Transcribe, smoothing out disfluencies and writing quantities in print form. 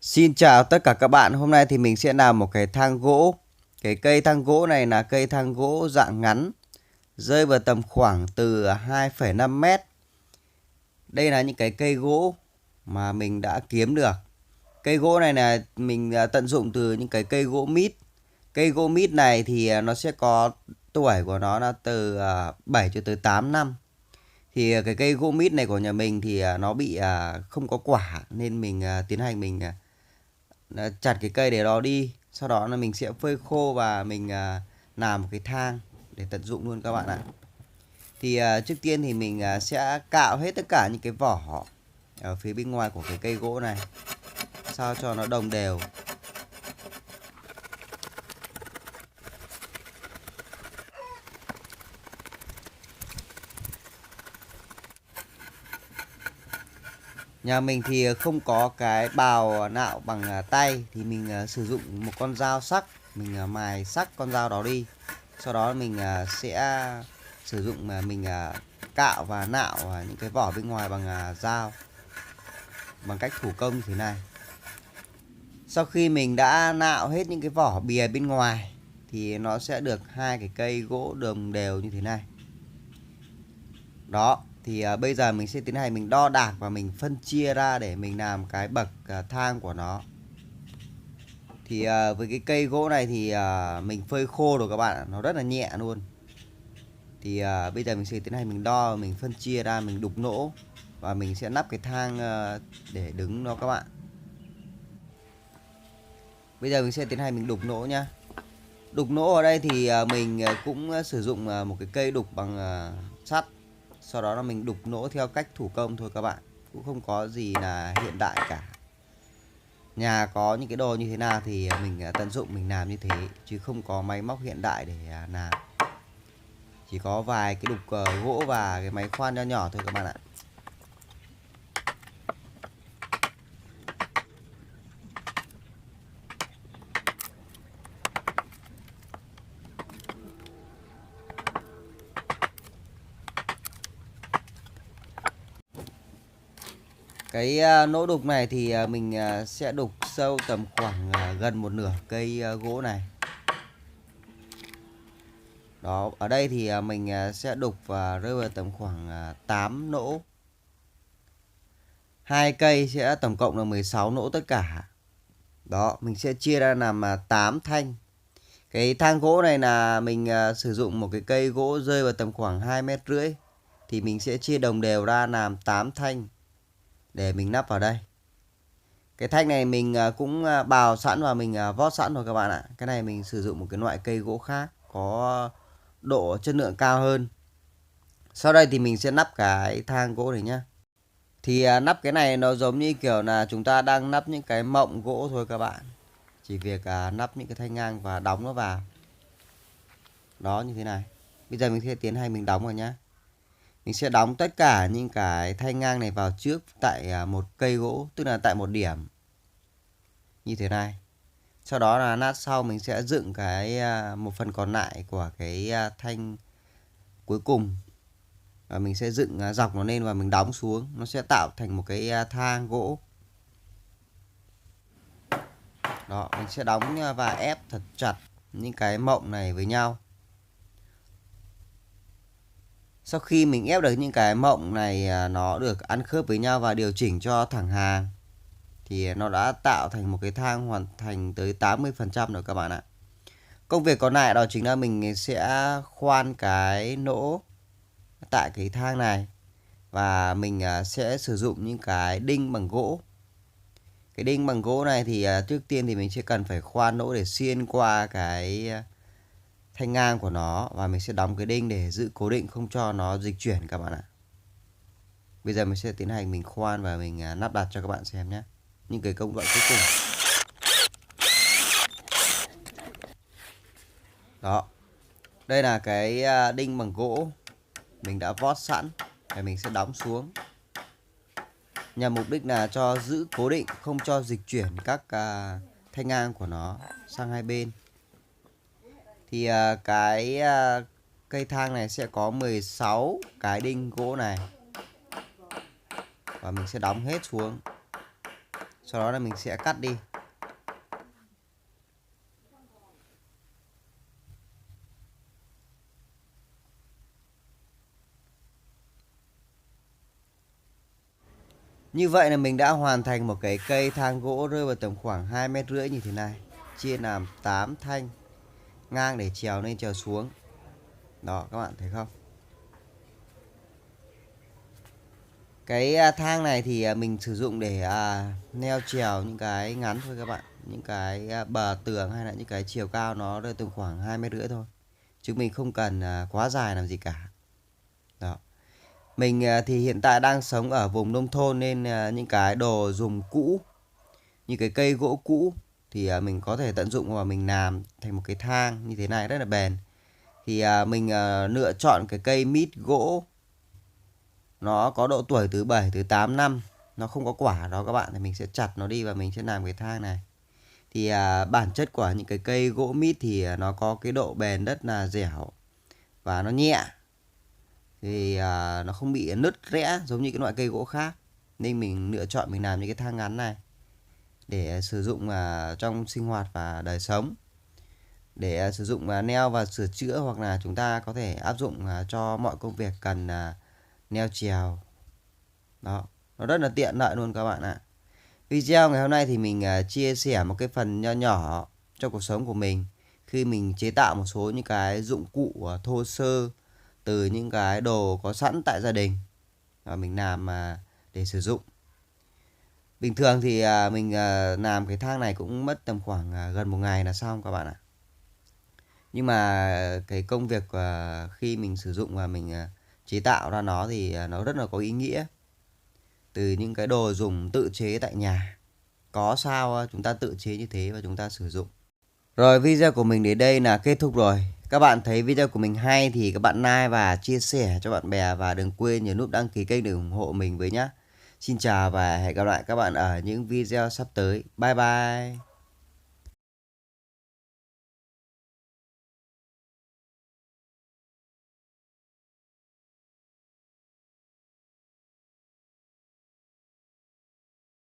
Xin chào tất cả các bạn, hôm nay thì mình sẽ làm một cái thang gỗ. Cái cây thang gỗ này là cây thang gỗ dạng ngắn, rơi vào tầm khoảng từ 2,5 mét. Đây là những cái cây gỗ mà mình đã kiếm được. Cây gỗ này là mình tận dụng từ những cái cây gỗ mít. Cây gỗ mít này thì nó sẽ có tuổi của nó là từ 7 cho tới 8 năm. Thì cái cây gỗ mít này của nhà mình thì nó bị không có quả, nên mình tiến hành mình chặt cái cây để đó đi, sau đó là mình sẽ phơi khô và mình làm một cái thang để tận dụng luôn các bạn ạ. Thì trước tiên thì mình sẽ cạo hết tất cả những cái vỏ ở phía bên ngoài của cái cây gỗ này sao cho nó đồng đều. Nhà mình thì không có cái bào nạo bằng tay, thì mình sử dụng một con dao sắc, mình mài sắc con dao đó đi. Sau đó mình sẽ sử dụng mà mình cạo và nạo những cái vỏ bên ngoài bằng dao, bằng cách thủ công như thế này. Sau khi mình đã nạo hết những cái vỏ bìa bên ngoài thì nó sẽ được hai cái cây gỗ đồng đều như thế này. Đó, thì bây giờ mình sẽ tiến hành mình đo đạc và mình phân chia ra để mình làm cái bậc thang của nó. Thì với cái cây gỗ này thì mình phơi khô rồi các bạn ạ, nó rất là nhẹ luôn. Thì bây giờ mình sẽ tiến hành mình đo, mình phân chia ra, mình đục lỗ và mình sẽ lắp cái thang để đứng nó các bạn. Bây giờ mình sẽ tiến hành mình đục lỗ nhá. Đục lỗ ở đây thì mình cũng sử dụng một cái cây đục bằng sắt. Sau đó là mình đục lỗ theo cách thủ công thôi các bạn, cũng không có gì là hiện đại cả. Nhà có những cái đồ như thế nào thì mình tận dụng mình làm như thế, chứ không có máy móc hiện đại để làm. Chỉ có vài cái đục gỗ và cái máy khoan nho nhỏ thôi các bạn ạ. Cái lỗ đục này thì mình sẽ đục sâu tầm khoảng gần một nửa cây gỗ này. Đó, ở đây thì mình sẽ đục và rơi vào tầm khoảng 8 lỗ. Hai cây sẽ tổng cộng là 16 lỗ tất cả. Đó, mình sẽ chia ra làm 8 thanh. Cái thang gỗ này là mình sử dụng một cái cây gỗ rơi vào tầm khoảng 2,5 mét. Thì mình sẽ chia đồng đều ra làm 8 thanh để mình lắp vào đây. Cái thanh này mình cũng bào sẵn và mình vót sẵn rồi các bạn ạ. Cái này mình sử dụng một cái loại cây gỗ khác có độ chất lượng cao hơn. Sau đây thì mình sẽ lắp cái thang gỗ này nhá. Thì lắp cái này nó giống như kiểu là chúng ta đang lắp những cái mộng gỗ thôi các bạn. Chỉ việc lắp những cái thanh ngang và đóng nó vào. Đó, như thế này. Bây giờ mình sẽ tiến hành mình đóng vào nhá. Mình sẽ đóng tất cả những cái thanh ngang này vào trước tại một cây gỗ, tức là tại một điểm. Như thế này. Sau đó là lát sau mình sẽ dựng cái một phần còn lại của cái thanh cuối cùng. Và mình sẽ dựng dọc nó lên và mình đóng xuống. Nó sẽ tạo thành một cái thang gỗ. Đó, mình sẽ đóng và ép thật chặt những cái mộng này với nhau. Sau khi mình ép được những cái mộng này nó được ăn khớp với nhau và điều chỉnh cho thẳng hàng thì nó đã tạo thành một cái thang hoàn thành tới 80% rồi các bạn ạ. Công việc còn lại đó chính là mình sẽ khoan cái lỗ tại cái thang này và mình sẽ sử dụng những cái đinh bằng gỗ. Cái đinh bằng gỗ này thì trước tiên thì mình sẽ cần phải khoan lỗ để xuyên qua cái thanh ngang của nó và mình sẽ đóng cái đinh để giữ cố định không cho nó dịch chuyển các bạn ạ. Bây giờ mình sẽ tiến hành mình khoan và mình lắp đặt cho các bạn xem nhé. Những cái công đoạn cuối cùng. Đó. Đây là cái đinh bằng gỗ mình đã vót sẵn và mình sẽ đóng xuống. Nhằm mục đích là cho giữ cố định, không cho dịch chuyển các thanh ngang của nó sang hai bên. Thì cái cây thang này sẽ có 16 cái đinh gỗ này. Và mình sẽ đóng hết xuống Sau đó là mình sẽ cắt đi. Như vậy là mình đã hoàn thành một cái cây thang gỗ rơi vào tầm khoảng 2,5 mét như thế này. Chia làm 8 thanh ngang để trèo lên trèo xuống. Đó các bạn thấy không? Cái thang này thì mình sử dụng để neo trèo những cái ngắn thôi các bạn. Những cái bờ tường hay là những cái chiều cao nó rơi tầm khoảng 2,5 mét thôi. Chứ mình không cần quá dài làm gì cả. Đó. Mình thì hiện tại đang sống ở vùng nông thôn nên những cái đồ dùng cũ, như cái cây gỗ cũ thì mình có thể tận dụng và mình làm thành một cái thang như thế này rất là bền. Thì mình lựa chọn cái cây mít gỗ nó có độ tuổi từ 7 từ 8 năm, nó không có quả đó các bạn, thì mình sẽ chặt nó đi và mình sẽ làm cái thang này. Thì bản chất của những cái cây gỗ mít thì nó có cái độ bền rất là dẻo và nó nhẹ, thì nó không bị nứt rẽ giống như cái loại cây gỗ khác, nên mình lựa chọn mình làm những cái thang ngắn này để sử dụng trong sinh hoạt và đời sống, để sử dụng neo và sửa chữa, hoặc là chúng ta có thể áp dụng cho mọi công việc cần neo trèo. Đó, nó rất là tiện lợi luôn các bạn ạ. Video ngày hôm nay thì mình chia sẻ một cái phần nho nhỏ trong cuộc sống của mình khi mình chế tạo một số những cái dụng cụ thô sơ từ những cái đồ có sẵn tại gia đình và mình làm để sử dụng. Bình thường thì mình làm cái thang này cũng mất tầm khoảng gần 1 ngày là xong các bạn ạ. Nhưng mà cái công việc khi mình sử dụng và mình chế tạo ra nó thì nó rất là có ý nghĩa. Từ những cái đồ dùng tự chế tại nhà, có sao chúng ta tự chế như thế và chúng ta sử dụng. Rồi, video của mình đến đây là kết thúc rồi. Các bạn thấy video của mình hay thì các bạn like và chia sẻ cho bạn bè, và đừng quên nhấn nút đăng ký kênh để ủng hộ mình với nhé. Xin chào và hẹn gặp lại các bạn ở những video sắp tới. Bye bye.